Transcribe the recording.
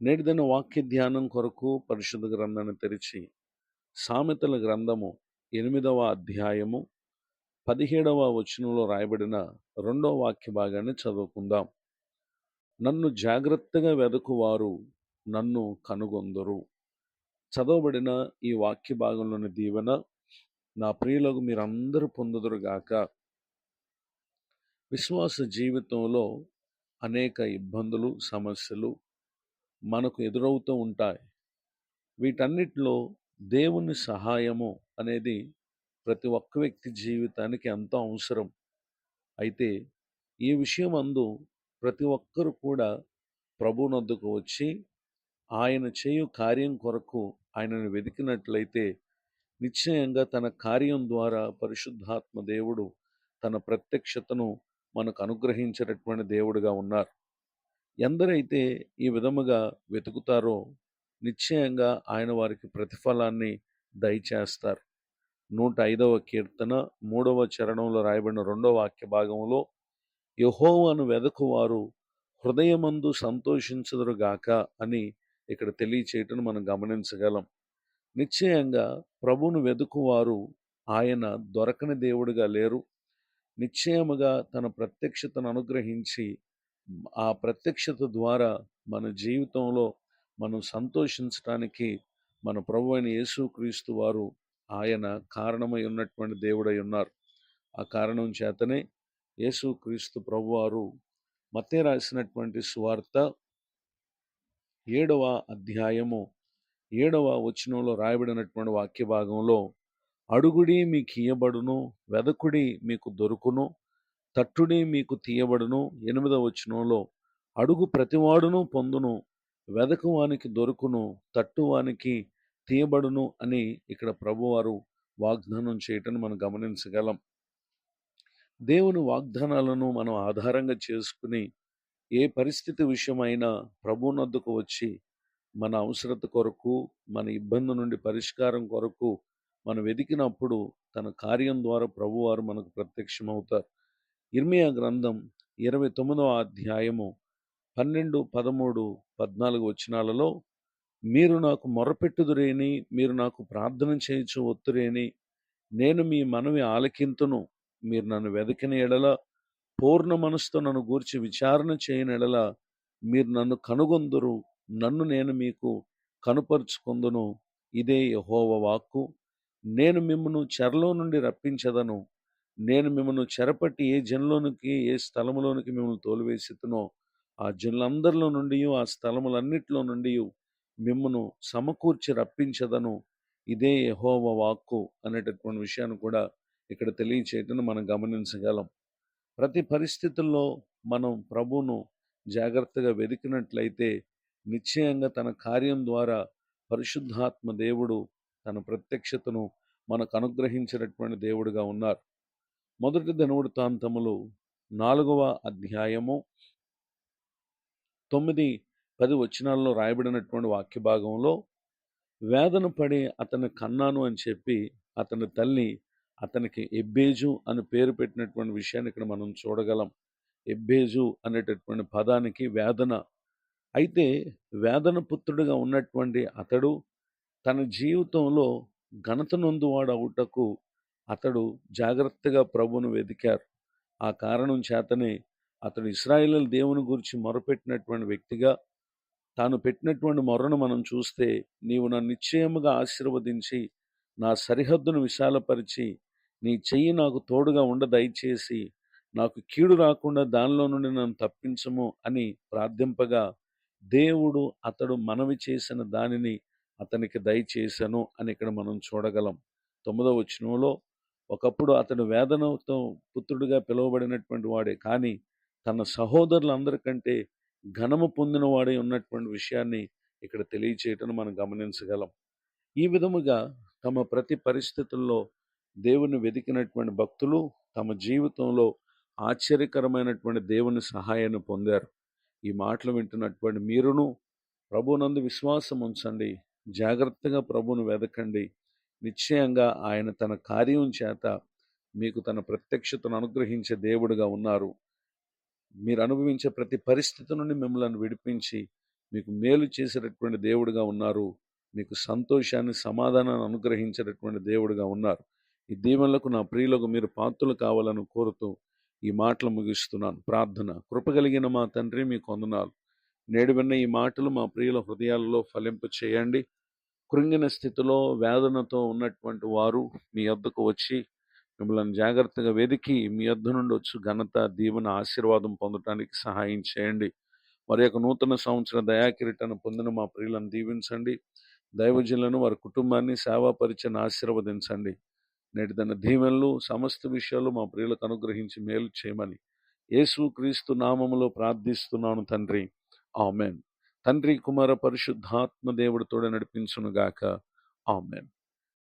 నేటి దిన వాక్య ధ్యానం కొరకు పరిశుద్ధ గ్రంథాన్ని తెరిచి సామెతల గ్రంథము 8వ అధ్యాయము 17వ వచనంలో రాయబడిన 2వ వాక్య భాగాన్ని చదువుకుందాం. నన్ను జాగ్రత్తగా వెదకువారు నన్ను కనుగొందురు. చదవబడిన ఈ వాక్య భాగంలోని దీవెన నా ప్రియులకు మీరందరూ పొందుదురుగాక. విశ్వాస జీవితంలో అనేక ఇబ్బందులు, సమస్యలు మనకు ఎదురవుతూ ఉంటాయి. వీటన్నిటిలో దేవుని సహాయము అనేది ప్రతి ఒక్క వ్యక్తి జీవితానికి ఎంతో అవసరం. అయితే ఈ విషయం అందు ప్రతి ఒక్కరు కూడా ప్రభువునొద్దకు వచ్చి ఆయన చేయు కార్యం కొరకు ఆయనను వెతికినట్లయితే నిశ్చయంగా తన కార్యం ద్వారా పరిశుద్ధాత్మ దేవుడు తన ప్రత్యక్షతను మనకు అనుగ్రహించేటటువంటి దేవుడుగా ఉన్నారు. ఎందరైతే ఈ విధముగా వెతుకుతారో నిశ్చయంగా ఆయన వారికి ప్రతిఫలాన్ని దయచేస్తారు. 105వ కీర్తన 3వ చరణంలో రాయబడిన 2వ వాక్య భాగంలో యెహోవాను వెదకువారు హృదయమందు సంతోషించుదురుగాక అని ఇక్కడ తెలియచేయటం మనం గమనించగలం. నిశ్చయంగా ప్రభువును వెదుకువారు ఆయన దొరకని దేవుడిగా లేరు. నిశ్చయముగా తన ప్రత్యక్షతను అనుగ్రహించి ఆ ప్రత్యక్షత ద్వారా మన జీవితంలో మనం సంతోషించడానికి మన ప్రభు అయిన యేసుక్రీస్తు వారు ఆయన కారణమై ఉన్నటువంటి దేవుడై ఉన్నారు. ఆ కారణం చేతనే యేసుక్రీస్తు ప్రభువారు మత్తయి రాసినటువంటి సువార్త 7వ అధ్యాయము 7వ వచనంలో రాయబడినటువంటి వాక్య భాగంలో అడుగుడి మీకు ఇయ్యబడును, వెదకుడి మీకు దొరుకును, తట్టుడి మీకు తీయబడును. 8వ వచనంలో అడుగు ప్రతివాడును పొందును, వెదకువానికి దొరుకును, తట్టువానికి తీయబడును అని ఇక్కడ ప్రభువారు వాగ్దానం చేయటం మనం గమనించగలం. దేవుని వాగ్దానాలను మనం ఆధారంగా చేసుకుని ఏ పరిస్థితి విషయమైనా ప్రభువునొద్దకు వచ్చి మన అవసరత కొరకు, మన ఇబ్బంది నుండి పరిష్కారం కొరకు మనం వెతికినప్పుడు తన కార్యం ద్వారా ప్రభువారు మనకు ప్రత్యక్షమవుతారు. ఇర్మియా గ్రంథం 29వ అధ్యాయము 12, 13, 14 వచనాలలో మీరు నాకు మొరపెట్టుదురేని, మీరు నాకు ప్రార్థన చేయించు ఒత్తురేని, నేను మీ మనవి ఆలకింతును, మీరు నన్ను వెదకిన ఎడల, పూర్ణ మనసుతో నన్ను గూర్చి విచారణ చేయని ఎడల మీరు నన్ను కనుగొందురు, నన్ను నేను మీకు కనుపరుచుకొందును. ఇదే యెహోవా వాక్కు. నేను మిమ్మును చెరలో నుండి రప్పించదను. నేను మిమ్మల్ని చెరపట్టి ఏ జనులోనికి, ఏ స్థలములోనికి మిమ్మల్ని తోలివేసితునో ఆ జనులందరిలో నుండి, ఆ స్థలములన్నిటిలో నుండి మిమ్మను సమకూర్చి రప్పించదను. ఇదే యెహోవా వాక్కు అనేటటువంటి విషయాన్ని కూడా ఇక్కడ తెలియచేయటం మనం గమనించగలం. ప్రతి పరిస్థితుల్లో మనం ప్రభువును జాగ్రత్తగా వెతికినట్లయితే నిశ్చయంగా తన కార్యం ద్వారా పరిశుద్ధాత్మ దేవుడు తన ప్రత్యక్షతను మనకు అనుగ్రహించినటువంటి దేవుడుగా ఉన్నారు. మొదటి దినవృత్తాంతములు 4వ అధ్యాయము 9, 10 వచనాల్లో రాయబడినటువంటి వాక్య భాగంలో వేదన పడి అతని కన్నాను అని చెప్పి అతని తల్లి అతనికి ఎబ్బేజు అని పేరు పెట్టినటువంటి విషయాన్ని ఇక్కడ మనం చూడగలం. ఎబ్బేజు అనేటటువంటి పదానికి వేదన. అయితే వేదన పుత్రుడిగా ఉన్నటువంటి అతడు తన జీవితంలో ఘనత నొందువాడు అవుటకు అతడు జాగ్రత్తగా ప్రభువును వెతికారు. ఆ కారణం చేతనే అతడు ఇశ్రాయేలు దేవుని గురించి మొరపెట్టినటువంటి వ్యక్తిగా తాను పెట్టినటువంటి మొర్రను మనం చూస్తే, నీవు నన్ను నిశ్చయముగా ఆశీర్వదించి నా సరిహద్దును విశాలపరిచి నీ చెయ్యి నాకు తోడుగా ఉండ దయచేసి నాకు కీడు రాకుండా దానిలో నుండి నన్ను తప్పించము అని ప్రార్థింపగా దేవుడు అతడు మనవి చేసిన దానిని అతనికి దయచేసను అని ఇక్కడ మనం చూడగలం. 9వ వచనంలో ఒకప్పుడు అతడు వేదనతో పుత్రుడిగా పిలువబడినటువంటి వాడే, కానీ తన సహోదరులందరికంటే ఘనము పొందిన వాడై ఉన్నటువంటి విషయాన్ని ఇక్కడ తెలియచేయటం మనం గమనించగలం. ఈ విధముగా తమ ప్రతి పరిస్థితుల్లో దేవుని వెతికినటువంటి భక్తులు తమ జీవితంలో ఆశ్చర్యకరమైనటువంటి దేవుని సహాయాన్ని పొందారు. ఈ మాటలు వింటున్నటువంటి మీరును ప్రభువునందు విశ్వాసం ఉంచండి, జాగ్రత్తగా ప్రభువును వెదకండి. నిశ్చయంగా ఆయన తన కార్యం చేత మీకు తన ప్రత్యక్షతను అనుగ్రహించే దేవుడుగా ఉన్నారు. మీరు అనుభవించే ప్రతి పరిస్థితి నుండి మిమ్మల్ని విడిపించి మీకు మేలు చేసేటటువంటి దేవుడిగా ఉన్నారు. మీకు సంతోషాన్ని, సమాధానాన్ని అనుగ్రహించేటటువంటి దేవుడిగా ఉన్నారు. ఈ దీవెనలకు నా ప్రియులకు మీరు పాత్రలు కావాలని కోరుతూ ఈ మాటలు ముగిస్తున్నాను. ప్రార్థన. కృపగలిగిన మా తండ్రి, మీకు వందనాలు. నేడు విన్న ఈ మాటలు మా ప్రియుల హృదయాలలో ఫలింప చేయండి. కృంగిన స్థితిలో వేదనతో ఉన్నటువంటి వారు మీ యొద్దకు వచ్చి మిమ్మల్ని జాగ్రత్తగా వెదికి మీ యొద్ద నుండి వచ్చు ఘనత, దీవెన, ఆశీర్వాదం పొందటానికి సహాయం చేయండి. మరి యొక్క నూతన సంవత్సర దయాకిరీటాన్ని పొందిన మా ప్రియులను దీవించండి. దైవజనులను, వారి కుటుంబాన్ని, సేవా పరిచయను ఆశీర్వదించండి. నేటి తన దీవెనలు సమస్త విషయాలు మా ప్రియులకు అనుగ్రహించి మేలు చేయమని యేసు క్రీస్తు నామములో ప్రార్థిస్తున్నాను తండ్రి. ఆమెన్. తండ్రి, కుమార, పరిశుద్ధాత్మ దేవుడితోడే నడిపించునుగాక. ఆమెన్.